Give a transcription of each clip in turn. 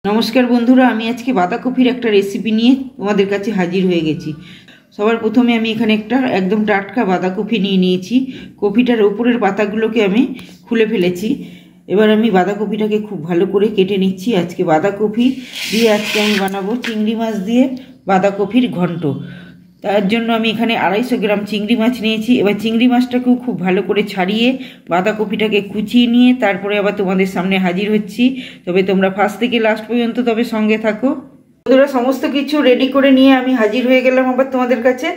नमस्कार बंधुरा आमी आज के बाँधाकपिर एक रेसिपि निये तोमादेर काछे हाजिर हये गेছি। सबार प्रथमे आमी एखाने एकटा एकदम टाटका बाँधाकपि निये निয়েছি। कपिटार उपरेर पातागुलोके आमी खुले फेलेছি। एबार आमी बाँधाकपिटाके खूब भालो करे केटे निচ্ছি। आज के बाँधाकपि दिये आजके आमी बानाबो चिंगड़ी माछ दिये बाँधाकपिर घन्ट। तार जन्य आमी एखाने 250 ग्राम चिंगड़ी माछ निয়েছি। एबार चिंगड़ी माछटाकेও खूब भालो करे छाड़िए बाँधाकपिटाके कुचिए निये तारपरे आबार तोमादेर सामने हाजिर हচ্ছি। तबे तोमरा फार्स्ट थेके लास्ट पर्यन्त तबे संगे थाको। बंधुरा समस्त किछु रेडी करे निये आमी हाजिर हये गेलाम आबार तोमादेर काছে।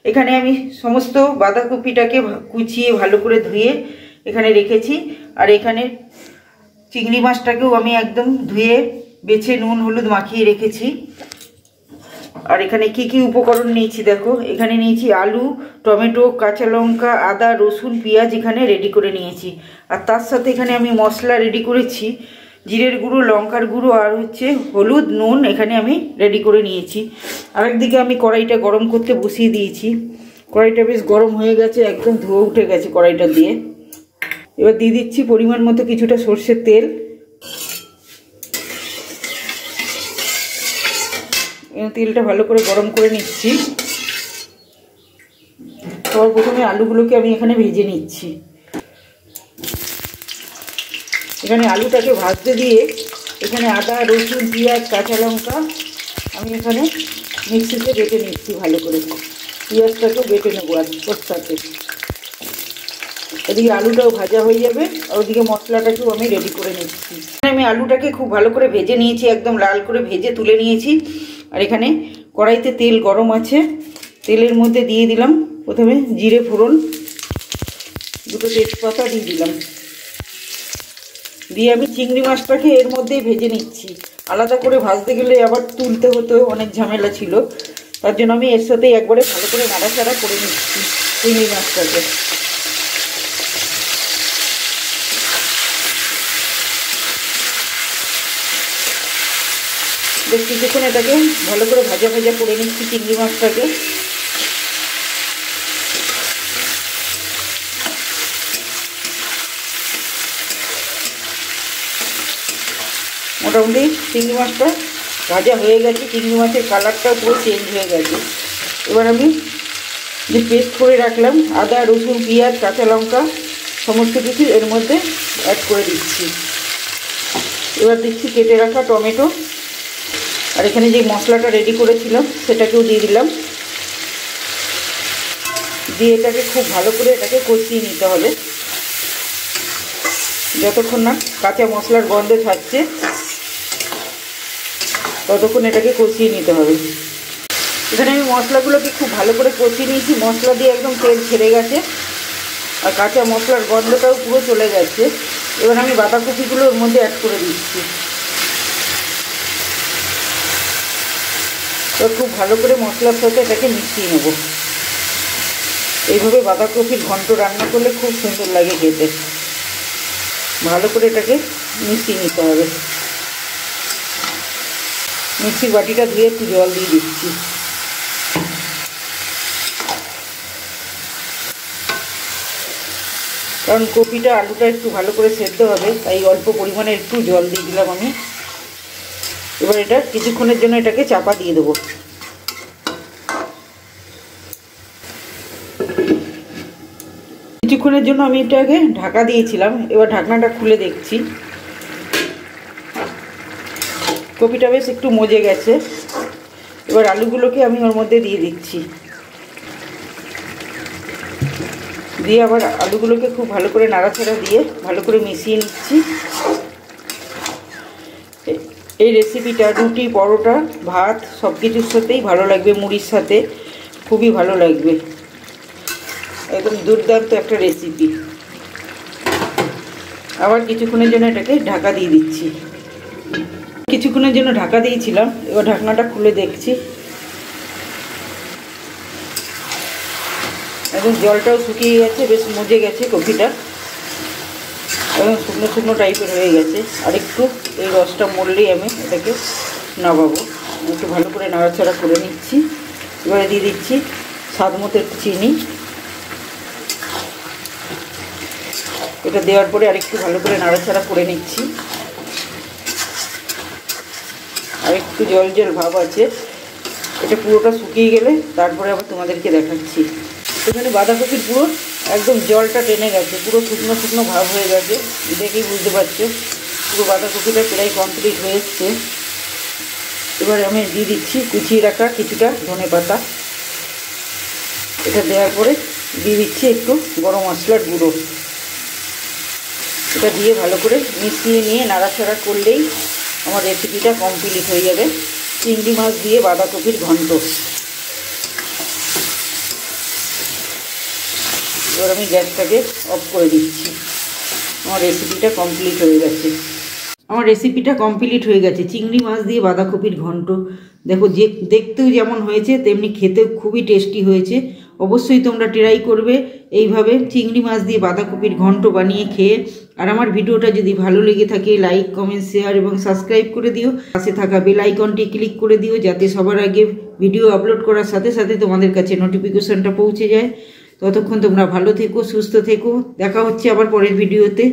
एखाने आमी समस्त बाँधाकपिटाके कुचिए भालो करे धुए एखाने रेखेছি। और एखाने चिंगड़ी माछटाकेও आमी एकदम धुए बेছে নুন হলুদ মাখিয়ে রেখেছি। और एखाने की उपकरण निয়েছি देखो। एखाने निয়েছি आलू टमेटो काँचा लंका आदा रसुन पेঁয়াজ एखाने रेडी करे निয়েছি। और तार साथे एखाने आमी मसला रेडी करेছি जिरेर गुঁড়ো लंकार गुঁড়ো और হচ্ছে হলুদ নুন एखाने आमी रेडी करे निয়েছি। আরেকদিকে আমি কড়াইটা গরম করতে বসিয়ে দিয়েছি। কড়াইটা বেশ গরম হয়ে গেছে একদম ধোয়া উঠে গেছে কড়াইটা দিয়ে। এবার দিয়ে দিচ্ছি পরিমাণ মতো কিছুটা সরষের তেল। তেলটা ভালো করে গরম করে নিচ্ছি। সবার প্রথমে আলুগুলোকে আমি এখানে ভেজে নিচ্ছি। এখানে আলুটাকে ভাজতে দিয়ে এখানে আদা রসুন পেঁয়াজ কাঁচা লঙ্কা আমি এখানে মিক্সিতে বেটে নিচ্ছি ভালো করে। পেঁয়াজটাকেও বেটে নেবো আর ওর সাথে। এদিকে আলুটাও ভাজা হয়ে যাবে আর ওদিকে মশলাটাকেও আমি রেডি করে নিচ্ছি। আমি আলুটাকে খুব ভালো করে ভেজে নিয়েছি একদম লাল করে ভেজে তুলে নিয়েছি। আর এখানে কড়াইতে তেল গরম আছে। তেলের মধ্যে দিয়ে দিলাম প্রথমে জিরে ফোড়ন দুটো তেজপাতা দিয়ে দিলাম। দিয়ে আমি চিংড়ি মাছটাকে এর মধ্যেই ভেজে নিচ্ছি। আলাদা করে ভাজতে গেলে আবার তুলতে হতো অনেক ঝামেলা ছিল। তার জন্য আমি এর সাথেই একবারে ভালো করে নাড়াচাড়া করে নিচ্ছি চিংড়ি মাছটাকে। বেশ কিছুক্ষণ এটাকে ভালো করে ভাজা ভাজা করে নিচ্ছি চিংড়ি মাছটাকে। মোটামুটি চিংড়ি মাছটা ভাজা হয়ে গেছে। চিংড়ি মাছের কালারটাও পুরো চেঞ্জ হয়ে গেছে। এবার আমি যে পেস্ট করে রাখলাম আদা রসুন পেঁয়াজ কাঁচা লঙ্কা সমস্ত কিছু এর মধ্যে অ্যাড করে দিচ্ছি। এবার দিচ্ছি কেটে রাখা টমেটো আর এখানে যে মশলাটা রেডি করেছিলাম সেটাকেও দিয়ে দিলাম। দিয়ে এটাকে খুব ভালো করে এটাকে কষিয়ে নিতে হবে যতক্ষণ না কাঁচা মশলার গন্ধ ছাড়ছে ততক্ষণ এটাকে কষিয়ে নিতে হবে। এখানে আমি মশলাগুলোকে খুব ভালো করে কষিয়ে নিয়েছি। মশলা দিয়ে একদম তেল ছেড়ে গেছে আর কাঁচা মশলার গন্ধটাও পুরো চলে গেছে। এবার আমি বাঁধাকপিগুলো ওর মধ্যে অ্যাড করে দিচ্ছি। তো খুব ভালো করে মশলার সাথে এটাকে মিশিয়ে নেব। এইভাবে বাঁধাকপির ঘন্ট রান্না করলে খুব সুন্দর লাগে খেতে। ভালো করে এটাকে মিশিয়ে নিতে হবে। মিক্সির বাটিটা ধুয়ে একটু জল দিয়ে দিচ্ছি। কারণ কপিটা আলুটা একটু ভালো করে সেদ্ধ হবে তাই অল্প পরিমাণে একটু জল দিয়ে দিলাম আমি। এবার এটা কিছুক্ষণের জন্য এটাকে চাপা দিয়ে দেবো। কিছুক্ষণের জন্য আমি এটাকে ঢাকা দিয়েছিলাম। এবার ঢাকনাটা খুলে দেখছি কপিটা বেশ একটু মজে গেছে। এবার আলুগুলোকে আমি ওর মধ্যে দিয়ে দিচ্ছি। দিয়ে আবার আলুগুলোকে খুব ভালো করে নাড়াচাড়া দিয়ে ভালো করে মিশিয়ে নিচ্ছি। এই রেসিপিটা রুটি পরোটা ভাত সব কিছুর সাথেই ভালো লাগবে। মুড়ির সাথে খুবই ভালো লাগবে। একদম দুর্দান্ত একটা রেসিপি। আবার কিছুক্ষণের জন্য এটাকে ঢাকা দিয়ে দিচ্ছি। কিছুক্ষণের জন্য ঢাকা দিয়েছিলাম। এবার ঢাকনাটা খুলে দেখছি একদম জলটাও শুকিয়ে গেছে বেশ মজে গেছে কপিটা একদম শুকনো শুকনো টাইপের হয়ে গেছে। আর একটু এই রসটা মরলেই আমি এটাকে নামাবো। একটু ভালো করে নাড়াচাড়া করে নিচ্ছি। এবারে দিয়ে দিচ্ছি স্বাদ মতো একটু চিনি। এটা দেওয়ার পরে আরেকটু ভালো করে নাড়াচাড়া করে নিচ্ছি। আর একটু জল জল ভাব আছে। এটা পুরোটা শুকিয়ে গেলে তারপরে আবার তোমাদেরকে দেখাচ্ছি। এখানে বাঁধাকপির পুরো একদম জলটা টেনে গেছে, পুরো শুকনো শুকনো ভাব হয়ে গেছে, দেখেই বুঝতে পারছো। পুরো বাঁধাকপিটা প্রায় কমপ্লিট হয়ে এসছে। এবার আমি দিয়ে দিচ্ছি কুচিয়ে রাখা কিছুটা ধনেপাতা। এটা দেওয়ার পরে দিয়ে দিচ্ছি একটু গরম মশলার গুঁড়ো। এটা দিয়ে ভালো করে মিশিয়ে নিয়ে নাড়াচাড়া করলেই আমার রেসিপিটা কমপ্লিট হয়ে যাবে। চিংড়ি মাছ দিয়ে বাঁধাকপির ঘন্ট। এবার আমি গ্যাসটাকে অফ করে দিচ্ছি। আমার রেসিপিটা কমপ্লিট হয়ে গেছে। চিংড়ি মাছ দিয়ে বাঁধাকপির ঘন্ট। দেখো, যে দেখতেও যেমন হয়েছে তেমনি খেতেও খুবই টেস্টি হয়েছে। অবশ্যই তোমরা ট্রাই করবে এইভাবে চিংড়ি মাছ দিয়ে বাঁধাকপির ঘন্ট বানিয়ে খেয়ে। আর আমার ভিডিওটা যদি ভালো লেগে থাকে লাইক, কমেন্ট, শেয়ার এবং সাবস্ক্রাইব করে দিও। পাশে থাকা বেল আইকনটি ক্লিক করে দিও যাতে সবার আগে ভিডিও আপলোড করার সাথে সাথে তোমাদের কাছে নোটিফিকেশনটা পৌঁছে যায়। ততক্ষণ তোমরা ভালো থেকো, সুস্থ থেকো। দেখা হচ্ছে আবার পরের ভিডিওতে।